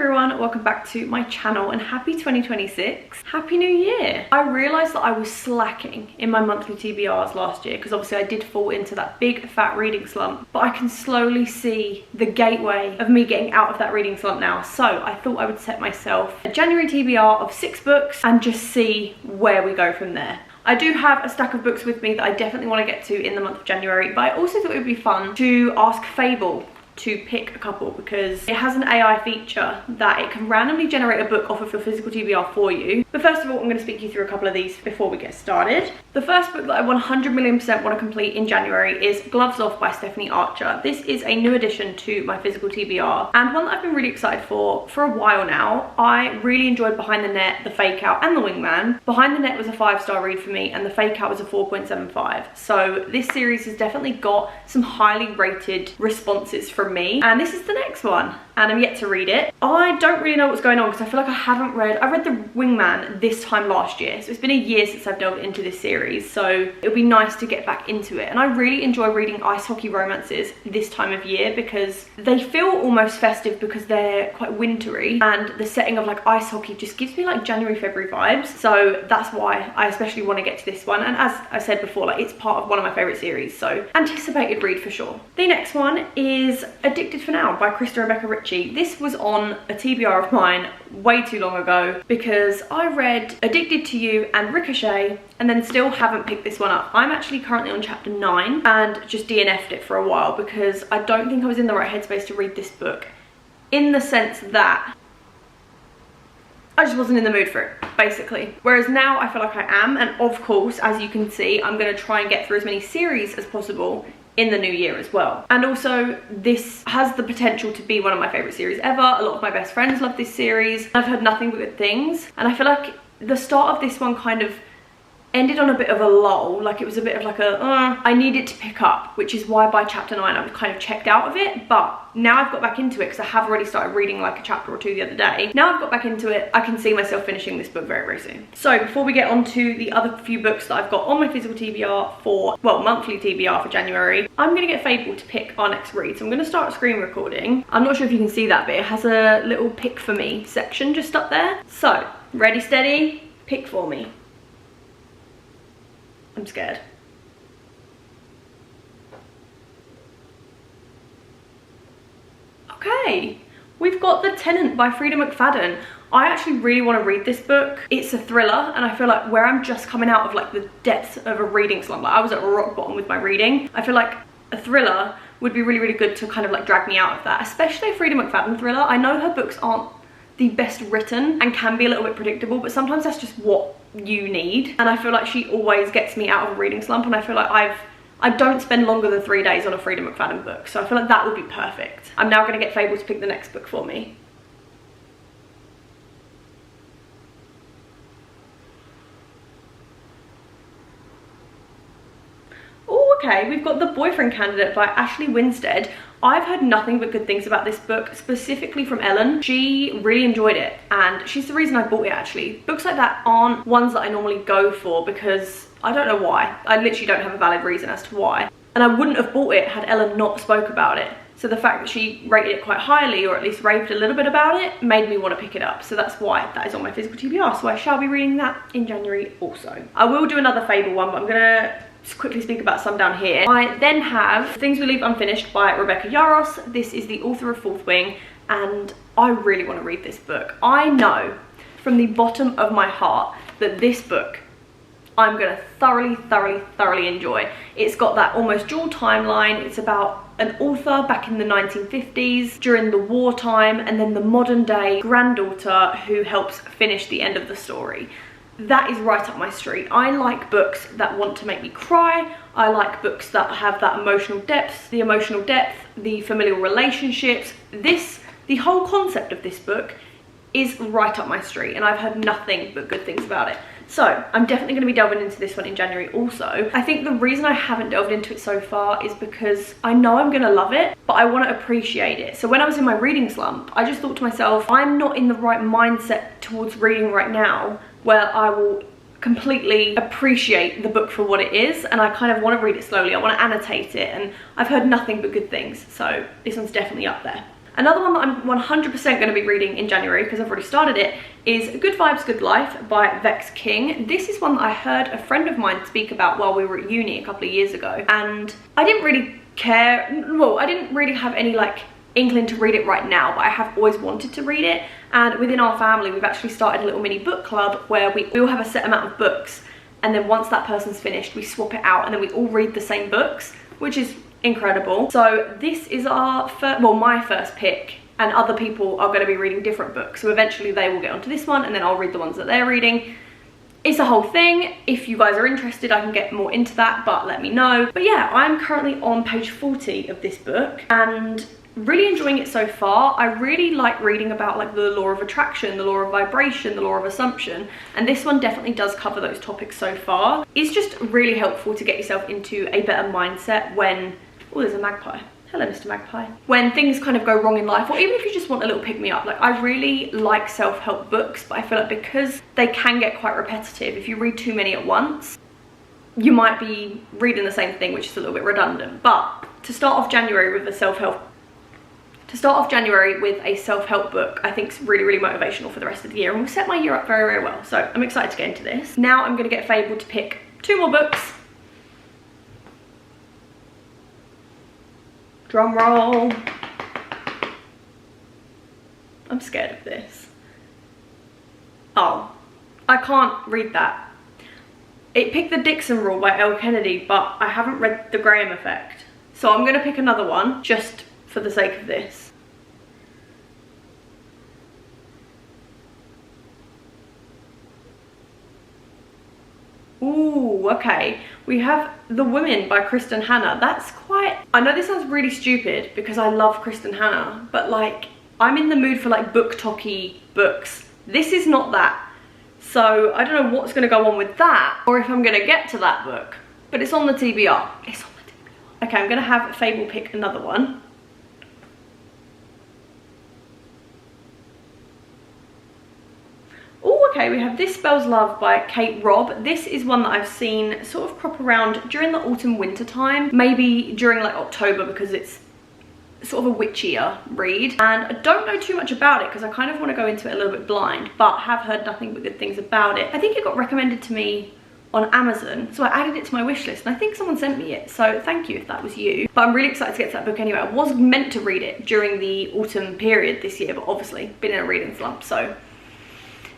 everyone, welcome back to my channel and happy 2026. Happy New Year. I realised that I was slacking in my monthly TBRs last year because obviously I did fall into that big fat reading slump, but I can slowly see the gateway of me getting out of that reading slump now. So I thought I would set myself a January TBR of 6 books and just see where we go from there. I do have a stack of books with me that I definitely want to get to in the month of January, but I also thought it would be fun to ask Fable to pick a couple because it has an AI feature that it can randomly generate a book off of your physical TBR for you. But first of all, I'm going to speak you through a couple of these before we get started. The first book that I 100,000,000% want to complete in January is Gloves Off by Stephanie Archer. This is a new addition to my physical TBR and one that I've been really excited for a while now. I really enjoyed Behind the Net, The Fake Out and The Wingman. Behind the Net was a 5-star read for me and The Fake Out was a 4.75. So this series has definitely got some highly rated responses from me, and this is the next one and I'm yet to read it. I don't really know what's going on because I feel like I read The Wingman this time last year, so it's been a year since I've delved into this series, so it would be nice to get back into it. And I really enjoy reading ice hockey romances this time of year because they feel almost festive because they're quite wintry and the setting of like ice hockey just gives me like January, February vibes. So that's why I especially want to get to this one, and as I said before, like it's part of one of my favorite series, so anticipated read for sure. The next one is Addicted for Now by Krista Rebecca Ritchie. This was on a TBR of mine way too long ago because I read Addicted to You and Ricochet and then still haven't picked this one up. I'm actually currently on chapter 9 and just DNF'd it for a while because I don't think I was in the right headspace to read this book, in the sense that I just wasn't in the mood for it, basically. Whereas now I feel like I am, and of course, as you can see, I'm going to try and get through as many series as possible in the new year as well. And also this has the potential to be one of my favorite series ever. A lot of my best friends love this series. I've heard nothing but good things, and I feel like the start of this one kind of ended on a bit of a lull. Like it was a bit of like I needed to pick up, which is why by chapter 9 I was kind of checked out of it. But now I've got back into it because I have already started reading like a chapter or two the other day. Now I've got back into it, I can see myself finishing this book very, very soon. So before we get on to the other few books that I've got on my physical TBR for, well, monthly TBR for January, I'm going to get Fable to pick our next read. So I'm going to start screen recording. I'm not sure if you can see that, but it has a little pick for me section just up there. So ready, steady, pick for me. I'm scared. Okay, we've got The Tenant by Frida McFadden. I actually really want to read this book. It's a thriller, and I feel like where I'm just coming out of like the depths of a reading slump, like I was at rock bottom with my reading, I feel like a thriller would be really, really good to kind of like drag me out of that, especially a Frida McFadden thriller. I know her books aren't the best written and can be a little bit predictable, but sometimes that's just what you need, and I feel like she always gets me out of a reading slump, and I feel like I don't spend longer than 3 days on a Frida McFadden book, so I feel like that would be perfect. I'm now going to get Fable to pick the next book for me. Oh, okay, we've got The Boyfriend Candidate by Ashley Winstead. I've heard nothing but good things about this book, specifically from Ellen. She really enjoyed it, and she's the reason I bought it actually. Books like that aren't ones that I normally go for because I don't know why. I literally don't have a valid reason as to why. And I wouldn't have bought it had Ellen not spoke about it. So the fact that she rated it quite highly, or at least raved a little bit about it, made me want to pick it up. So that's why that is on my physical TBR. So I shall be reading that in January also. I will do another Fable one, but I'm gonna just quickly speak about some down here. I then have Things We Leave Unfinished by Rebecca Yarros. This is the author of Fourth Wing, and I really want to read this book. I know from the bottom of my heart that this book I'm gonna thoroughly enjoy. It's got that almost dual timeline. It's about an author back in the 1950s during the wartime, and then the modern day granddaughter who helps finish the end of the story. That is right up my street. I like books that want to make me cry. I like books that have that emotional depth, the familial relationships. The whole concept of this book is right up my street, and I've heard nothing but good things about it. So I'm definitely going to be delving into this one in January also. I think the reason I haven't delved into it so far is because I know I'm going to love it, but I want to appreciate it. So when I was in my reading slump, I just thought to myself, I'm not in the right mindset towards reading right now where I will completely appreciate the book for what it is, and I kind of want to read it slowly. I want to annotate it, and I've heard nothing but good things, so this one's definitely up there. Another one that I'm 100% going to be reading in January, because I've already started it, is Good Vibes, Good Life by Vex King. This is one that I heard a friend of mine speak about while we were at uni a couple of years ago, and I didn't really care. Well, I didn't really have any like inkling to read it right now, but I have always wanted to read it. And within our family, we've actually started a little mini book club where we all have a set amount of books, and then once that person's finished, we swap it out and then we all read the same books, which is incredible. So this is our my first pick, and other people are going to be reading different books, so eventually they will get onto this one and then I'll read the ones that they're reading. It's a whole thing. If you guys are interested, I can get more into that, but let me know. But yeah, I'm currently on page 40 of this book and really enjoying it so far. I really like reading about like the law of attraction, the law of vibration, the law of assumption, and this one definitely does cover those topics so far. It's just really helpful to get yourself into a better mindset when, oh, there's a magpie. Hello, Mr. Magpie. When things kind of go wrong in life, or even if you just want a little pick-me-up. Like, I really like self-help books, but I feel like because they can get quite repetitive, if you read too many at once, you might be reading the same thing, which is a little bit redundant. But to start off January with a self-help book, I think is really, really motivational for the rest of the year, and will set my year up very, very well. So I'm excited to get into this. Now I'm going to get Fable to pick 2 more books. Drum roll. I'm scared of this. Oh, I can't read that. It picked The Dixon Rule by Elle Kennedy, but I haven't read The Graham Effect. So I'm going to pick another one just for the sake of this. Ooh, okay. We have The Women by Kristen Hanna. That's quite... I know this sounds really stupid because I love Kristen Hanna, but like, I'm in the mood for like book talky books. This is not that. So I don't know what's going to go on with that, or if I'm going to get to that book. But it's on the TBR. It's on the TBR. Okay, I'm going to have Fable pick another one. Okay, we have This Spells Love by Kate Robb. This is one that I've seen sort of crop around during the autumn winter time, maybe during like October, because it's sort of a witchier read, and I don't know too much about it because I kind of want to go into it a little bit blind, but have heard nothing but good things about it. I think it got recommended to me on Amazon, so I added it to my wish list, and I think someone sent me it, so thank you if that was you. But I'm really excited to get to that book anyway. I was meant to read it during the autumn period this year, but obviously been in a reading slump, so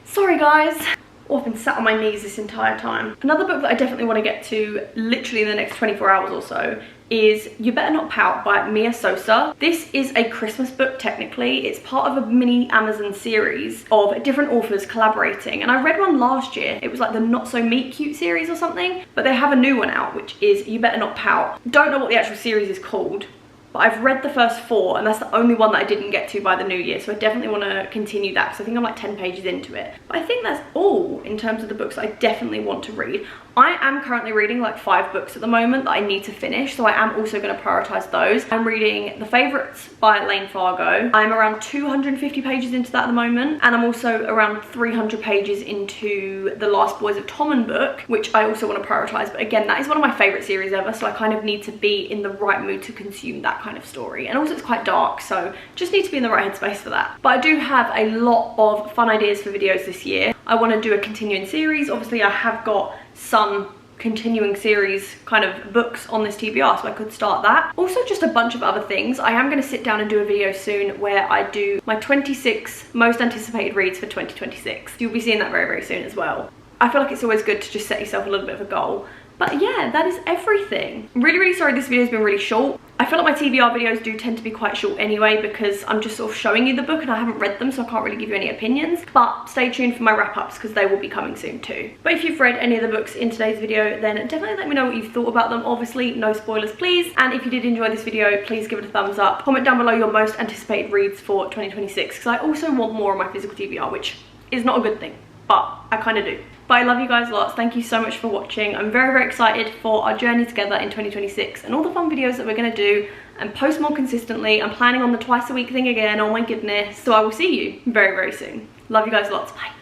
sorry guys. Oh, I've been sat on my knees this entire time. Another book that I definitely want to get to literally in the next 24 hours or so is You Better Not Pout by Mia Sosa. This is a Christmas book technically. It's part of a mini Amazon series of different authors collaborating, and I read one last year. It was like the Not So Meet Cute series or something, but they have a new one out which is You Better Not Pout. Don't know what the actual series is called, but I've read the first 4, and that's the only one that I didn't get to by the new year, so I definitely want to continue that because I think I'm like 10 pages into it. But I think that's all in terms of the books I definitely want to read. I am currently reading like 5 books at the moment that I need to finish, so I am also going to prioritise those. I'm reading The Favourites by Lane Fargo. I'm around 250 pages into that at the moment, and I'm also around 300 pages into The Last Boys of Tommen book, which I also want to prioritise. But again, that is one of my favourite series ever, so I kind of need to be in the right mood to consume that kind of story. And also it's quite dark, so just need to be in the right headspace for that. But I do have a lot of fun ideas for videos this year. I want to do a continuing series. Obviously I have got some continuing series kind of books on this TBR, so I could start that. Also just a bunch of other things. I am going to sit down and do a video soon where I do my 26 most anticipated reads for 2026. You'll be seeing that very, very soon as well. I feel like it's always good to just set yourself a little bit of a goal. But yeah, that is everything. I'm really, really sorry this video has been really short. I feel like my TBR videos do tend to be quite short anyway because I'm just sort of showing you the book and I haven't read them, so I can't really give you any opinions. But stay tuned for my wrap-ups because they will be coming soon too. But if you've read any of the books in today's video, then definitely let me know what you've thought about them. Obviously, no spoilers, please. And if you did enjoy this video, please give it a thumbs up. Comment down below your most anticipated reads for 2026 because I also want more on my physical TBR, which is not a good thing, but I kind of do. But I love you guys lots. Thank you so much for watching. I'm very, very excited for our journey together in 2026 and all the fun videos that we're going to do and post more consistently. I'm planning on the twice a week thing again. Oh my goodness. So I will see you very, very soon. Love you guys lots. Bye.